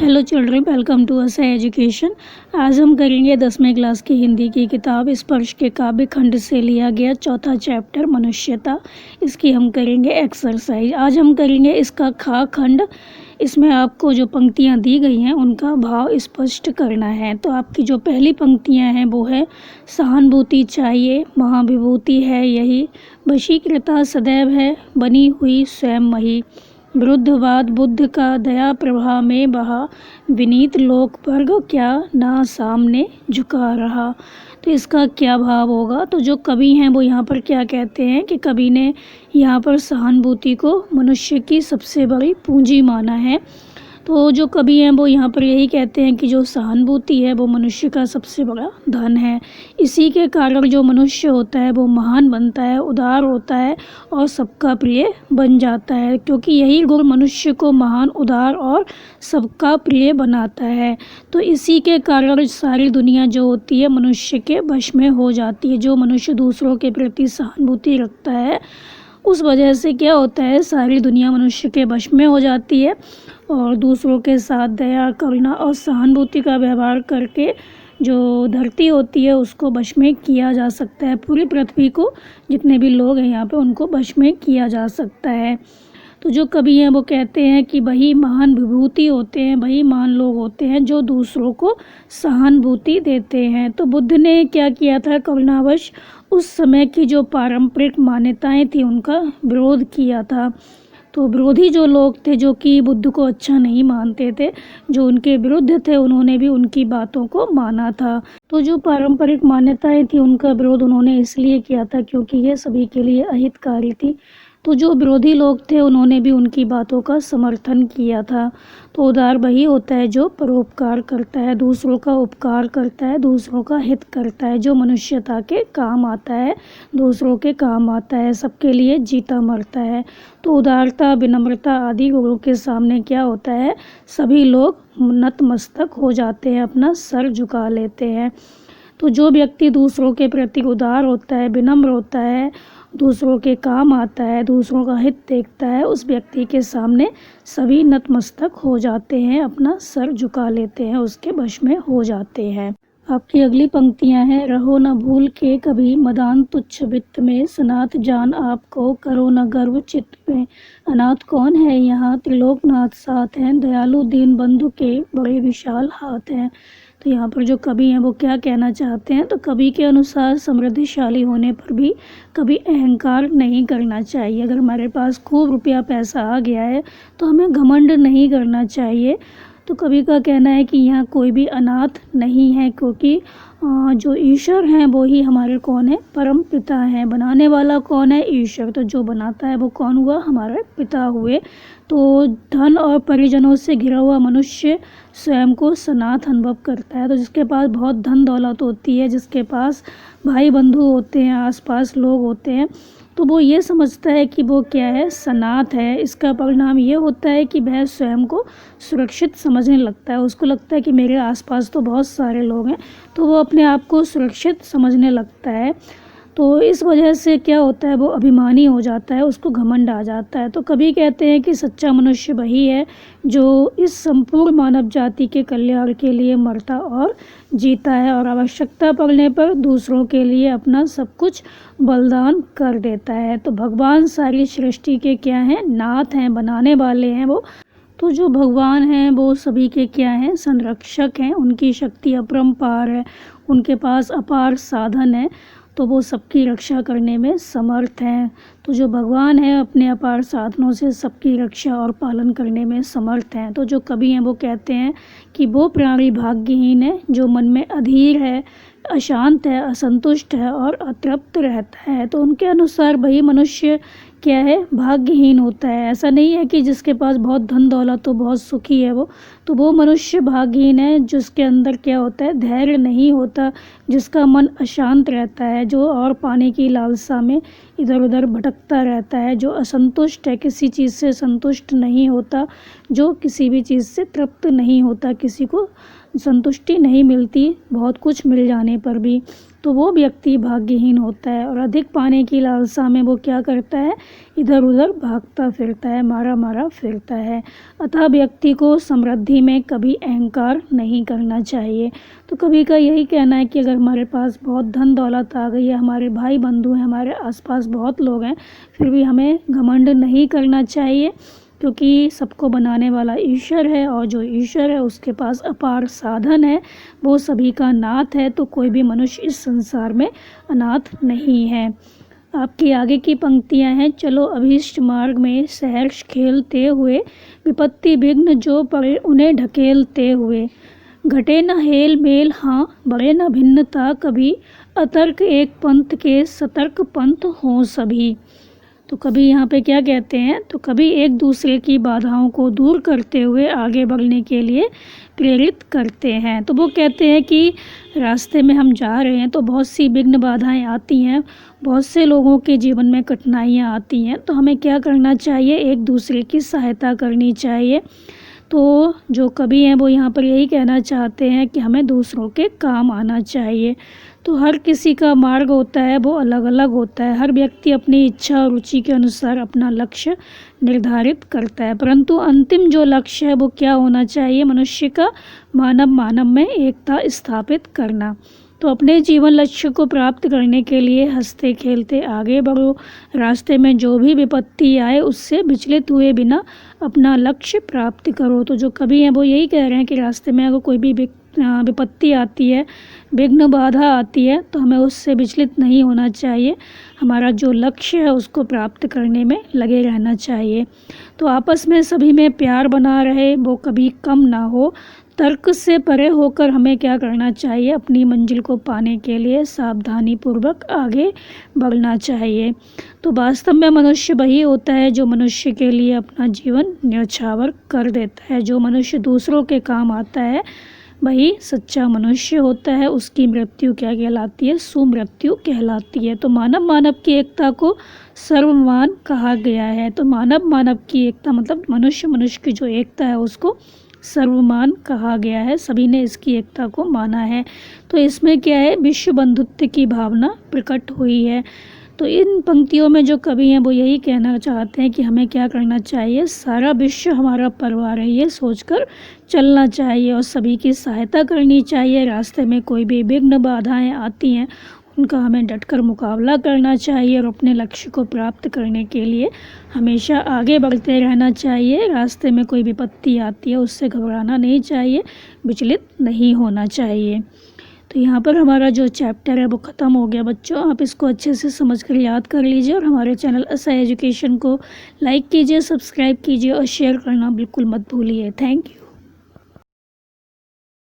Hello children, welcome to us education. आज हम करेंगे 10वीं क्लास की हिंदी की किताब स्पर्श के काव्य खंड से लिया गया चौथा चैप्टर मनुष्यता। इसकी हम करेंगे एक्सरसाइज। आज हम करेंगे इसका खा खंड। इसमें आपको जो पंक्तियां दी गई हैं उनका भाव स्पष्ट करना है। तो आपकी जो पहली पंक्तियां हैं वो है सहानुभूति चाहिए, महाविभूति है यही, वशीकृता सदैव है, बनी हुई स्वयं मही, विरुद्धवाद बुद्ध का दया प्रभा में बहा, विनीत लोक वर्ग क्या ना सामने झुका रहा। तो इसका क्या भाव होगा? तो जो कवि हैं वो यहाँ पर क्या कहते हैं कि कवि ने यहाँ पर सहानुभूति को मनुष्य की सबसे बड़ी पूंजी माना है। तो जो कवि हैं वो यहाँ पर यही कहते हैं कि जो सहानुभूति है वो मनुष्य का सबसे बड़ा धन है। इसी के कारण जो मनुष्य होता है वो महान बनता है, उदार होता है और सबका प्रिय बन जाता है, क्योंकि यही गुण मनुष्य को महान, उदार और सबका प्रिय बनाता है। तो इसी के कारण सारी दुनिया जो होती है मनुष्य के वश में हो जाती है। जो मनुष्य दूसरों के प्रति सहानुभूति रखता है उस वजह से क्या होता है, सारी दुनिया मनुष्य के वश में हो जाती है और दूसरों के साथ दया, करुणा और सहानुभूति का व्यवहार करके जो धरती होती है उसको वश में किया जा सकता है। पूरी पृथ्वी को जितने भी लोग हैं यहाँ पे उनको वश में किया जा सकता है। तो जो कवि हैं वो कहते हैं कि वही महान विभूति होते हैं, वही महान लोग होते हैं जो दूसरों को सहानुभूति देते हैं। तो बुद्ध ने क्या किया था, करुणावश उस समय की जो पारंपरिक मान्यताएं थी उनका विरोध किया था। तो विरोधी जो लोग थे जो कि बुद्ध को अच्छा नहीं मानते थे, जो उनके विरुद्ध थे, उन्होंने भी उनकी बातों को माना था। तो जो पारंपरिक मान्यताएं थी उनका विरोध उन्होंने इसलिए किया था क्योंकि ये सभी के लिए अहितकारी थी। तो जो विरोधी लोग थे उन्होंने भी उनकी बातों का समर्थन किया था। तो उदार वही होता है जो परोपकार करता है, दूसरों का उपकार करता है, दूसरों का हित करता है, जो मनुष्यता के काम आता है, दूसरों के काम आता है, सबके लिए जीता मरता है। तो उदारता, विनम्रता आदि गुणों के सामने क्या होता है, सभी लोग नतमस्तक हो जाते हैं, अपना सर झुका लेते हैं। तो जो व्यक्ति दूसरों के प्रति उदार होता है, विनम्र होता है, दूसरों के काम आता है, दूसरों का हित देखता है, उस व्यक्ति के सामने सभी नतमस्तक हो जाते हैं, अपना सर झुका लेते हैं, उसके वश में हो जाते हैं। आपकी अगली पंक्तियां हैं, रहो न भूल के कभी मदान तुच्छ वित्त में, सनाथ जान आपको करो न गर्व चित्त में, अनाथ कौन है यहाँ त्रिलोकनाथ साथ हैं, दयालु दीन बंधु के बड़े विशाल हाथ हैं। तो यहाँ पर जो कवि हैं वो क्या कहना चाहते हैं, तो कवि के अनुसार समृद्धिशाली होने पर भी कभी अहंकार नहीं करना चाहिए। अगर हमारे पास खूब रुपया पैसा आ गया है तो हमें घमंड नहीं करना चाहिए। तो कवि का कहना है कि यहाँ कोई भी अनाथ नहीं है, क्योंकि जो ईश्वर हैं वो ही हमारे कौन है, परम पिता हैं। बनाने वाला कौन है, ईश्वर। तो जो बनाता है वो कौन हुआ, हमारे पिता हुए। तो धन और परिजनों से घिरा हुआ मनुष्य स्वयं को सनाथ अनुभव करता है। तो जिसके पास बहुत धन दौलत होती है, जिसके पास भाई बंधु होते हैं, आसपास लोग होते हैं, तो वो ये समझता है कि वो क्या है, सनाथ है। इसका परिणाम ये होता है कि वह स्वयं को सुरक्षित समझने लगता है। उसको लगता है कि मेरे आसपास तो बहुत सारे लोग हैं, तो वो अपने आप को सुरक्षित समझने लगता है। तो इस वजह से क्या होता है, वो अभिमानी हो जाता है, उसको घमंड आ जाता है। तो कभी कहते हैं कि सच्चा मनुष्य वही है जो इस संपूर्ण मानव जाति के कल्याण के लिए मरता और जीता है और आवश्यकता पड़ने पर दूसरों के लिए अपना सब कुछ बलिदान कर देता है। तो भगवान सारी सृष्टि के क्या हैं, नाथ हैं, बनाने वाले हैं वो। तो जो भगवान हैं वो सभी के क्या हैं, संरक्षक हैं। उनकी शक्ति अपरंपार है, उनके पास अपार साधन है, तो वो सबकी रक्षा करने में समर्थ हैं। तो जो भगवान है अपने अपार साधनों से सबकी रक्षा और पालन करने में समर्थ हैं। तो जो कवि हैं वो कहते हैं कि वो प्राणी भाग्यहीन है जो मन में अधीर है, अशांत है, असंतुष्ट है और अतृप्त रहता है। तो उनके अनुसार वही मनुष्य क्या है, भाग्यहीन होता है। ऐसा नहीं है कि जिसके पास बहुत धन दौलत तो बहुत सुखी है वो, तो वो मनुष्य भाग्यहीन है जिसके अंदर क्या होता है, धैर्य नहीं होता, जिसका मन अशांत रहता है, जो और पाने की लालसा में इधर उधर भटकता रहता है, जो असंतुष्ट है, किसी चीज़ से संतुष्ट नहीं होता, जो किसी भी चीज़ से तृप्त नहीं होता, किसी को संतुष्टि नहीं मिलती बहुत कुछ मिल जाने पर भी। तो वो व्यक्ति भाग्यहीन होता है और अधिक पाने की लालसा में वो क्या करता है, इधर उधर भागता फिरता है, मारा मारा फिरता है। अतः व्यक्ति को समृद्धि में कभी अहंकार नहीं करना चाहिए। तो कभी का यही कहना है कि अगर हमारे पास बहुत धन दौलत आ गई है, हमारे भाई बंधु हैं, हमारे आसपास बहुत लोग हैं, फिर भी हमें घमंड नहीं करना चाहिए, क्योंकि सबको बनाने वाला ईश्वर है और जो ईश्वर है उसके पास अपार साधन है, वो सभी का नाथ है। तो कोई भी मनुष्य इस संसार में अनाथ नहीं है। आपकी आगे की पंक्तियां हैं, चलो अभीष्ट मार्ग में सहर्ष खेलते हुए, विपत्ति विघ्न जो पड़े उन्हें ढकेलते हुए, घटे न हेल मेल हाँ बढ़े न भिन्नता कभी, अतर्क एक पंथ के सतर्क पंथ हों सभी। तो कभी यहाँ पे क्या कहते हैं, तो कभी एक दूसरे की बाधाओं को दूर करते हुए आगे बढ़ने के लिए प्रेरित करते हैं। तो वो कहते हैं कि रास्ते में हम जा रहे हैं तो बहुत सी विघ्न बाधाएं आती हैं, बहुत से लोगों के जीवन में कठिनाइयाँ आती हैं, तो हमें क्या करना चाहिए, एक दूसरे की सहायता करनी चाहिए। तो जो कवि हैं वो यहाँ पर यही कहना चाहते हैं कि हमें दूसरों के काम आना चाहिए। तो हर किसी का मार्ग होता है वो अलग अलग होता है, हर व्यक्ति अपनी इच्छा और रुचि के अनुसार अपना लक्ष्य निर्धारित करता है, परंतु अंतिम जो लक्ष्य है वो क्या होना चाहिए, मनुष्य का मानव मानव में एकता स्थापित करना। तो अपने जीवन लक्ष्य को प्राप्त करने के लिए हंसते खेलते आगे बढ़ो, रास्ते में जो भी विपत्ति आए उससे विचलित हुए बिना अपना लक्ष्य प्राप्त करो। तो जो कवि हैं वो यही कह रहे हैं कि रास्ते में अगर कोई भी विपत्ति आती है, विघ्न बाधा आती है, तो हमें उससे विचलित नहीं होना चाहिए, हमारा जो लक्ष्य है उसको प्राप्त करने में लगे रहना चाहिए। तो आपस में सभी में प्यार बना रहे, वो कभी कम ना हो, तर्क से परे होकर हमें क्या करना चाहिए, अपनी मंजिल को पाने के लिए सावधानी पूर्वक आगे बढ़ना चाहिए। तो वास्तव में मनुष्य वही होता है जो मनुष्य के लिए अपना जीवन न्यौछावर कर देता है। जो मनुष्य दूसरों के काम आता है वही सच्चा मनुष्य होता है। उसकी मृत्यु क्या कहलाती है, सुमृत्यु कहलाती है। तो मानव मानव की एकता को सर्वमान कहा गया है। तो मानव मानव की एकता मतलब मनुष्य मनुष्य की जो एकता है उसको सर्वमान कहा गया है, सभी ने इसकी एकता को माना है। तो इसमें क्या है, विश्व बंधुत्व की भावना प्रकट हुई है। तो इन पंक्तियों में जो कवि हैं वो यही कहना चाहते हैं कि हमें क्या करना चाहिए, सारा विश्व हमारा परिवार है ये सोचकर चलना चाहिए और सभी की सहायता करनी चाहिए। रास्ते में कोई भी विघ्न बाधाएं आती हैं उनका हमें डटकर मुकाबला करना चाहिए और अपने लक्ष्य को प्राप्त करने के लिए हमेशा आगे बढ़ते रहना चाहिए। रास्ते में कोई विपत्ति आती है उससे घबराना नहीं चाहिए, विचलित नहीं होना चाहिए। तो यहाँ पर हमारा जो चैप्टर है वो ख़त्म हो गया बच्चों। आप इसको अच्छे से समझ कर याद कर लीजिए और हमारे चैनल ऐसा एजुकेशन को लाइक कीजिए, सब्सक्राइब कीजिए और शेयर करना बिल्कुल मत भूलिए। Thank you.